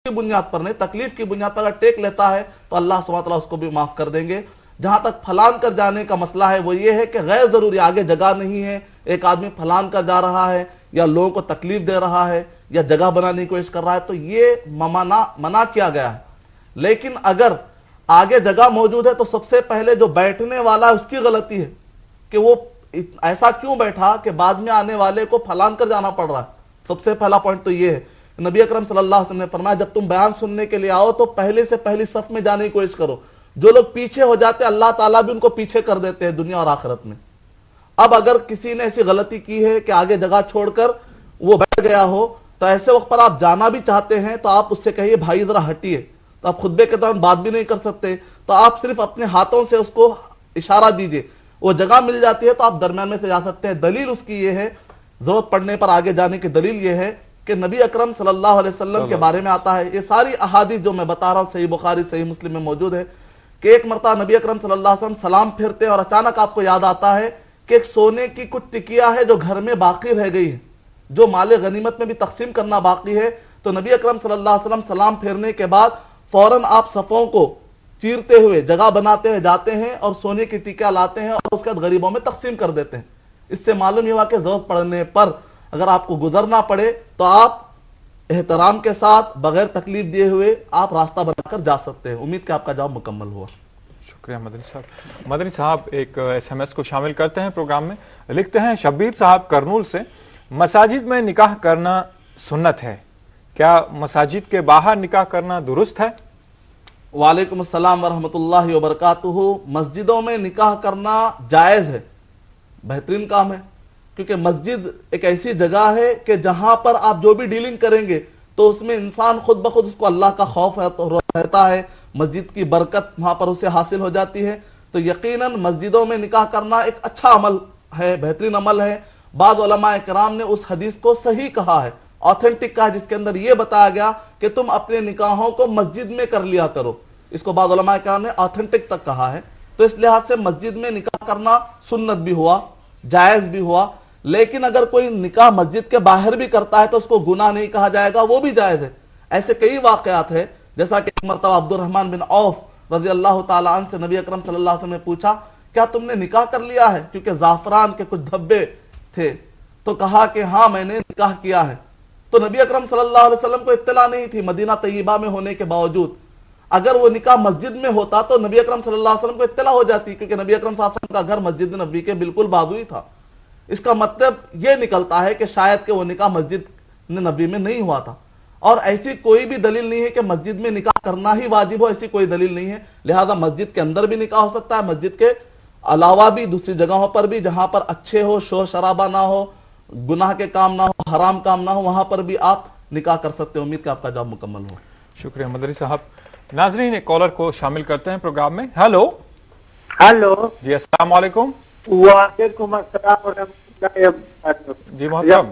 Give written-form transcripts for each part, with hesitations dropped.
की बुनियाद पर नहीं, तकलीफ की बुनियाद पर अगर टेक लेता है तो अल्लाह सुब्हानहू व तआला उसको भी माफ कर देंगे। जहां तक फलान कर जाने का मसला है वो ये है कि गैर जरूरी आगे जगह नहीं है, एक आदमी फलान कर जा रहा है या लोगों को तकलीफ दे रहा है या जगह बनाने की कोशिश कर रहा है, तो ये मना किया गया है। लेकिन अगर आगे जगह मौजूद है तो सबसे पहले जो बैठने वाला है उसकी गलती है कि वो ऐसा क्यों बैठा कि बाद में आने वाले को फलान कर जाना पड़ रहा है। सबसे पहला पॉइंट तो ये है। नबी अकरम सल्लल्लाहु अलैहि वसल्लम ने फरमाया जब तुम बयान सुनने के लिए आओ तो पहले से पहली सफ में जाने की कोशिश करो। जो लोग पीछे हो जाते हैं अल्लाह ताला भी उनको पीछे कर देते हैं दुनिया और आखिरत में। अब अगर किसी ने ऐसी गलती की है कि आगे जगह छोड़कर वो बैठ गया हो तो ऐसे वक्त पर आप जाना भी चाहते हैं तो आप उससे कहिए भाई जरा हटिए, तो आप खुतबे के दौरान बात भी नहीं कर सकते, तो आप सिर्फ अपने हाथों से उसको इशारा दीजिए, वो जगह मिल जाती है तो आप दरमियान में से जा सकते हैं। दलील उसकी ये है, जरूरत पड़ने पर आगे जाने की दलील ये है कि नबी अकरम सल्लल्लाहु अलैहि वसल्लम के बारे में आता है, ये सारी अहादीस जो मैं बता रहा हूँ सही बुखारी सही मुस्लिम में मौजूद है कि एक मरतबा नबी अकरम सल्लल्लाहु अलैहि वसल्लम सलाम फेरते हैं और अचानक आपको याद आता है कि एक सोने की कुछ टिकिया है जो घर में बाकी रह गई है, जो माले गनीमत में भी तकसीम करना बाकी है। तो नबी अकरम सल्लल्लाहु अलैहि वसल्लम सलाम फेरने के बाद फौरन आप सफों को चीरते हुए जगह बनाते हुए जाते हैं और सोने की टिकिया लाते हैं और उसके बाद गरीबों में तकसीम कर देते हैं। इससे मालूम ये हुआ कि जरूरत पड़ने पर अगर आपको गुजरना पड़े तो आप एहतराम के साथ बगैर तकलीफ दिए हुए आप रास्ता बनाकर जा सकते हैं। उम्मीद कि आपका जवाब मुकम्मल हुआ। शुक्रिया मदनी साहब। मदनी साहब एक SMS को शामिल करते हैं प्रोग्राम में। लिखते हैं शब्बीर साहब करनूल से, मसाजिद में निकाह करना सुन्नत है, क्या मसाजिद के बाहर निकाह करना दुरुस्त है? वालेकुम अस्सलाम वरहमतुल्लाहि वबरकातुहू। मस्जिदों में निकाह करना जायज है, बेहतरीन काम है, क्योंकि मस्जिद एक ऐसी जगह है कि जहां पर आप जो भी डीलिंग करेंगे तो उसमें इंसान खुद ब खुद उसको अल्लाह का खौफ रहता है, मस्जिद की बरकत वहां पर उसे हासिल हो जाती है। तो यकीनन मस्जिदों में निकाह करना एक अच्छा अमल है, बेहतरीन अमल है। बाद उलमा इकराम ने उस हदीस को सही कहा है, ऑथेंटिक कहा, जिसके अंदर यह बताया गया कि तुम अपने निकाहों को मस्जिद में कर लिया करो। इसको बाद उलमा इकराम ने ऑथेंटिक तक कहा है। तो इस लिहाज से मस्जिद में निकाह करना सुन्नत भी हुआ, जायज भी हुआ। लेकिन अगर कोई निकाह मस्जिद के बाहर भी करता है तो उसको गुनाह नहीं कहा जाएगा, वो भी जायज है। ऐसे कई वाकयात है, जैसा कि एक मरतबा अब्दुर्रहमान बिन औफ रज़ी अल्लाह तआला अन्हु से नबी अकरम सल्लल्लाहु अलैहि वसल्लम ने पूछा क्या तुमने निकाह कर लिया है, क्योंकि जाफरान के कुछ धब्बे थे, तो कहा कि हाँ मैंने निकाह किया है। तो नबी अकरम सल्लल्लाहु अलैहि वसल्लम को इत्तला नहीं थी, मदीना तय्यबा में होने के बावजूद। अगर वो निकाह मस्जिद में होता तो नबी अकरम सल्लल्लाहु अलैहि वसल्लम को इत्तला हो जाती, क्योंकि नबी अकरम सल्लल्लाहु अलैहि वसल्लम का घर मस्जिद नबी के बिल्कुल बाजू ही था। इसका मतलब यह निकलता है कि शायद कि वो निकाह मस्जिद नबी में नहीं हुआ था। और ऐसी कोई भी दलील नहीं है कि मस्जिद में निकाह करना ही वाजिब हो, ऐसी कोई दलील नहीं है। लिहाजा मस्जिद के अंदर भी निकाह हो सकता है, मस्जिद के अलावा भी दूसरी जगहों पर भी जहां पर अच्छे हो, शोर शराबा ना हो, गुनाह के काम ना हो, हराम काम ना हो, वहां पर भी आप निकाह कर सकते हो। उम्मीद का आपका जवाब मुकम्मल हो। शुक्रिया मदरी साहब। नाजरीन एक कॉलर को शामिल करते हैं प्रोग्राम में। हेलो हेलो जी, अस्सलाम वालेकुम। वालेकुम अस्सलाम जी मोहतरम,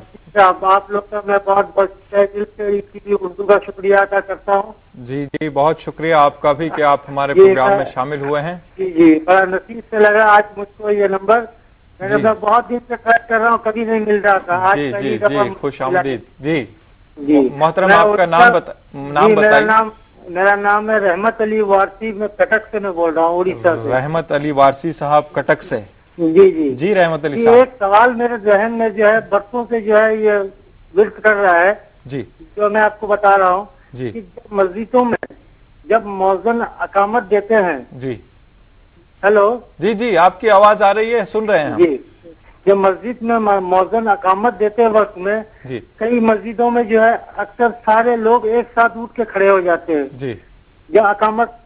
आप लोग का मैं बहुत बहुत दिल से उर्दू का शुक्रिया अदा करता हूँ। जी जी बहुत शुक्रिया आपका भी कि आप हमारे प्रोग्राम में शामिल हुए हैं। जी जी बड़ा नसीब से लगा आज मुझको ये नंबर, मैंने बहुत दिन से ट्राई कर रहा हूँ, कभी नहीं मिल रहा था। आज जी जी जी खुश आमदीद। जी जी मोहतरम आपका नाम बताइए। मेरा नाम है रहमत अली वारसी, मैं कटक से मैं बोल रहा हूँ, उड़ीसा से। रहमत अली वारसी साहब कटक से। जी जी जी रहमत अली साहब, एक सवाल मेरे जहन में जो है बरसों से जो है ये विर्द कर रहा है जी, जो मैं आपको बता रहा हूँ जी कि मस्जिदों में जब मौज़न अकामत देते हैं। जी हेलो जी जी आपकी आवाज आ रही है, सुन रहे हैं हम। जी, जब मस्जिद में मौज़न अकामत देते वक्त में जी कई मस्जिदों में जो है अक्सर सारे लोग एक साथ उठ के खड़े हो जाते हैं जी जब अकामत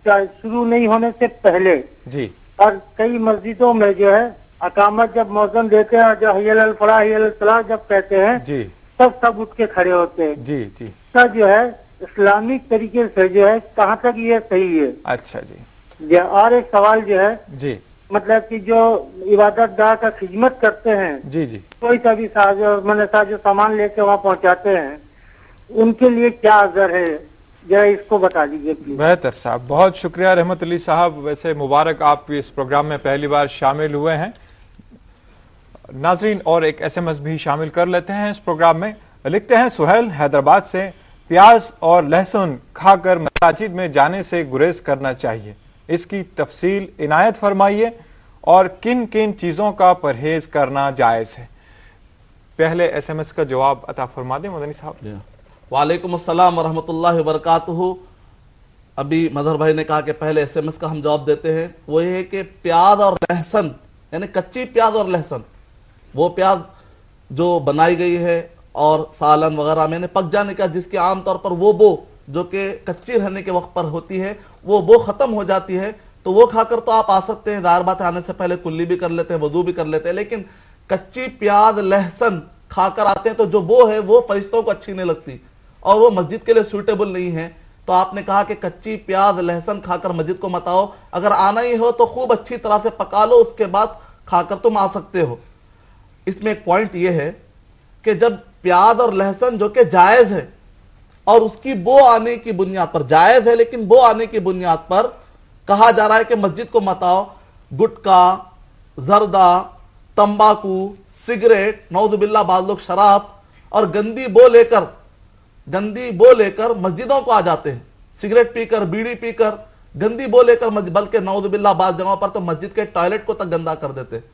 शुरू नहीं होने से पहले। जी और कई मस्जिदों में जो है अकामत जब मौज़न देते हैं, जब हय्या अल फलाह हय्या अल सलाह जब कहते हैं जी तब सब उठ के खड़े होते हैं। जी जी इसका जो है इस्लामिक तरीके से जो है कहाँ तक ये सही है? अच्छा जी। और एक सवाल जो है जी मतलब कि जो इबादत गाह का खिदमत करते हैं, जी जी कोई सा भी साजो सामान लेके वहाँ पहुँचाते हैं, उनके लिए क्या अजर है, जरा इसको बता दीजिए प्लीज। बेहतर साहब, बहुत शुक्रिया रहमत अली साहब। वैसे मुबारक आप इस प्रोग्राम में पहली बार शामिल हुए हैं। नाजरीन और एक SMS भी शामिल कर लेते हैं इस प्रोग्राम में। लिखते हैं सुहेल हैदराबाद से प्याज और लहसुन खाकर मसाजिद में जाने से गुरेज करना चाहिए, इसकी तफसील इनायत फरमाइए और किन किन चीज़ों का परहेज करना जायज़ है। पहले SMS का जवाब अता फरमा दें मदनी साहब। वालेकुम अस्सलाम व रहमतुल्लाहि व बरकातुहू। अभी मदर भाई ने कहा कि पहले SMS का हम जवाब देते हैं। वो ये है कि प्याज और लहसुन, यानी कच्ची प्याज और लहसुन, वो प्याज जो बनाई गई है और सालन वगैरह में पक जाने का, जिसके आमतौर पर वो बो जो कि कच्ची रहने के वक्त पर होती है, वो बो खत्म हो जाती है, तो वो खाकर तो आप आ सकते हैं। जाहिर बात है, आने से पहले कुल्ली भी कर लेते हैं, वजू भी कर लेते हैं, लेकिन कच्ची प्याज लहसुन खाकर आते हैं तो जो बो है वो फरिश्तों को अच्छी नहीं लगती और वो मस्जिद के लिए सूटेबल नहीं है। तो आपने कहा कि कच्ची प्याज लहसुन खाकर मस्जिद को मत आओ, अगर आना ही हो तो खूब अच्छी तरह से पका लो, उसके बाद खाकर तुम आ सकते हो। इसमें एक पॉइंट ये है कि जब प्याज और लहसुन जो कि जायज है और उसकी बो आने की बुनियाद पर, जायज है लेकिन बो आने की बुनियाद पर कहा जा रहा है कि मस्जिद को मत आओ, गुटखा, जर्दा, तंबाकू, सिगरेट, नौजुबिल्लाह बाद लोग शराब और गंदी बो लेकर मस्जिदों को आ जाते हैं, सिगरेट पीकर, बीड़ी पीकर, गंदी बो लेकर, बल्कि नौजुबिल्लाह बाद जगहों पर तो मस्जिद के टॉयलेट को तक गंदा कर देते हैं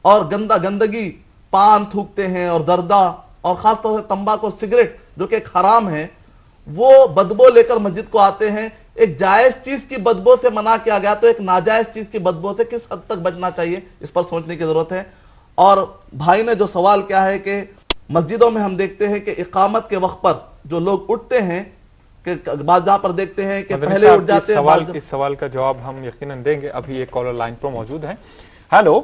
और गंदगी, पान थूकते हैं और दर्दा और खासतौर से तंबाकू और सिगरेट जो कि हराम है, वो बदबू लेकर मस्जिद को आते हैं। एक जायज चीज की बदबू से मना किया गया तो एक नाजायज चीज की बदबू से किस हद तक बचना चाहिए, इस पर सोचने की जरूरत है। और भाई ने जो सवाल किया है कि मस्जिदों में हम देखते हैं कि इकामत के वक्त पर जो लोग उठते हैं, कि बाद जहां पर देखते हैं कि पहले उठ जाते हैं। इस सवाल का जवाब हम यकीनन देंगे। अभी एक कॉलर लाइन पर मौजूद है। हेलो,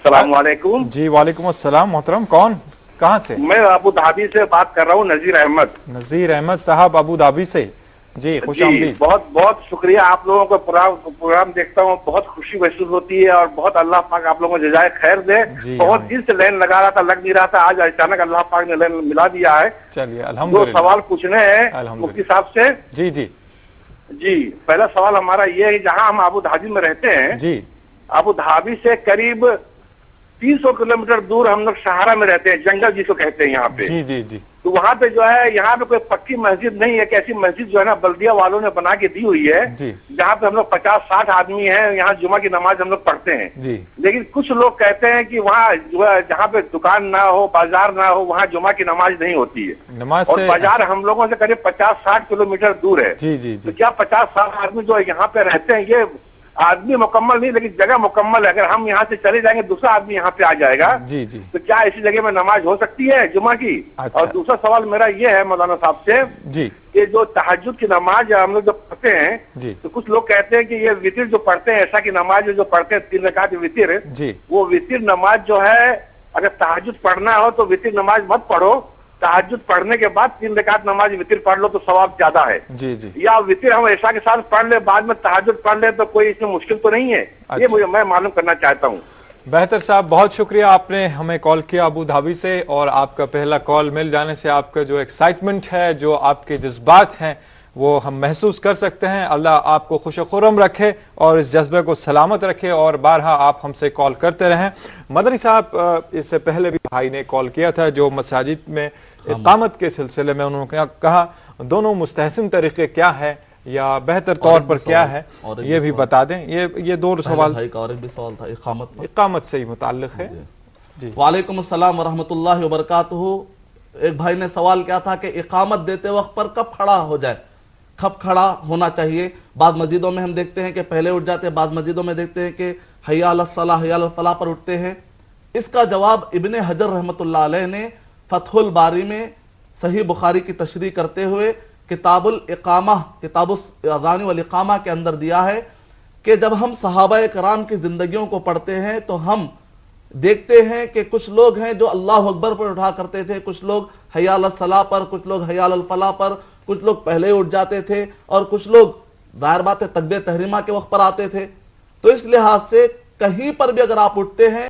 अस्सलाम वालेकुम। जी वालेकुम अस्सलाम। मोहतरम, कौन, कहाँ से? मैं अबू धाबी से बात कर रहा हूँ, नजीर अहमद। नजीर अहमद साहब अबू धाबी से, जी खुश आमदीद। बहुत बहुत शुक्रिया। आप लोगों को प्रोग्राम देखता हूँ, बहुत खुशी महसूस होती है और बहुत अल्लाह पाक आप लोगों को जजाय खैर दे। बहुत दिन से लाइन लगा रहा था, लग नहीं रहा था, आज अचानक अल्लाह पाक ने लाइन मिला दिया है। चलिए अल्हम्दुलिल्लाह। दो सवाल पूछने हैं मुफ्ती साहब से। जी जी जी, पहला सवाल हमारा ये है, जहाँ हम अबू धाबी में रहते हैं, जी, अबू धाबी से करीब 300 किलोमीटर दूर हम लोग सहारा में रहते हैं, जंगल जिसको कहते हैं यहाँ पे। जी जी जी। तो वहाँ पे जो है, यहाँ पे कोई पक्की मस्जिद नहीं है, कैसी मस्जिद जो है ना बल्दिया वालों ने बना के दी हुई है, जहाँ पे हम लोग 50-60 आदमी हैं, यहाँ जुमा की नमाज हम लोग पढ़ते हैं जी। लेकिन कुछ लोग कहते हैं कि वहाँ जो है, जहाँ पे दुकान ना हो, बाजार ना हो, वहाँ जुमा की नमाज नहीं होती है। नमाज और बाजार हम लोगों से करीब 50-60 किलोमीटर दूर है। जी जी जी। तो क्या 50-60 आदमी जो यहाँ पे रहते हैं, ये आदमी मुकम्मल नहीं लेकिन जगह मुकम्मल है, अगर हम यहाँ से चले जाएंगे दूसरा आदमी यहाँ पे आ जाएगा जी जी, तो क्या इसी जगह में नमाज हो सकती है जुमा की? अच्छा। और दूसरा सवाल मेरा ये है मौलाना साहब से जी, कि जो तहज्जुद की नमाज हम लोग जो पढ़ते हैं जी, तो कुछ लोग कहते हैं कि ये वितिर जो पढ़ते हैं, ऐसा की नमाज जो पढ़ते हैं 3 रकात वितिर जी, वो वितिर नमाज जो है, अगर तहज्जुद पढ़ना हो तो वितिर नमाज मत पढ़ो, तहज्जुद पढ़ने के बाद 3 रकात नमाज वितिर पढ़ लो तो सवाब ज्यादा है जी जी, या वितिर हम ऐसा के साथ पढ़ ले बाद में तहज्जुद पढ़ ले तो कोई इसमें मुश्किल तो नहीं है? अच्छा। ये मुझे मैं मालूम करना चाहता हूँ। बेहतर साहब, बहुत शुक्रिया, आपने हमें कॉल किया अबू धाबी से, और आपका पहला कॉल मिल जाने से आपका जो एक्साइटमेंट है, जो आपके जज्बात हैं, वो हम महसूस कर सकते हैं। अल्लाह आपको खुश-खुर्रम रखे और इस जज्बे को सलामत रखे और बारहा आप हमसे कॉल करते रहें। मदनी साहब, इससे पहले भी भाई ने कॉल किया था जो मसाजिद में इकामत के सिलसिले में, उन्होंने कहा दोनों मुस्तहसन तरीके क्या है या बेहतर तौर पर क्या है, ये भी बता दें। ये दो सवाल, भाई का और एक भी सवाल था इकामत से ही मुताल्लिक है जी। वालेकुम अस्सलाम व रहमतुल्लाहि व बरकातुहू। एक भाई ने सवाल किया था कि इकामत देते वक्त पर कब खड़ा हो जाए, कब खड़ा होना चाहिए? बाद मस्जिदों में हम देखते हैं कि पहले उठ जाते हैं, बाद मस्जिदों में देखते हैं कि हय्या अलस सलाह हय्या अलल फलाह पर उठते हैं। इसका जवाब इब्ने हजर रहमतुल्लाह अलैह ने फतहुल बारी में सही बुखारी की तशरीह करते हुए किताबुल इकामा, किताबुल अज़ान वल इकामा के अंदर दिया है कि जब हम सहाबाए कराम की जिंदगियों को पढ़ते हैं तो हम देखते हैं कि कुछ लोग हैं जो अल्लाह अकबर पर उठा करते थे, कुछ लोग हय्या अलस सलाह पर, कुछ लोग हय्या अलल फलाह पर, कुछ लोग पहले उठ जाते थे और कुछ लोग जाहिर बात है तकबीर तहरीमा के वक्त पर आते थे। तो इस लिहाज से कहीं पर भी अगर आप उठते हैं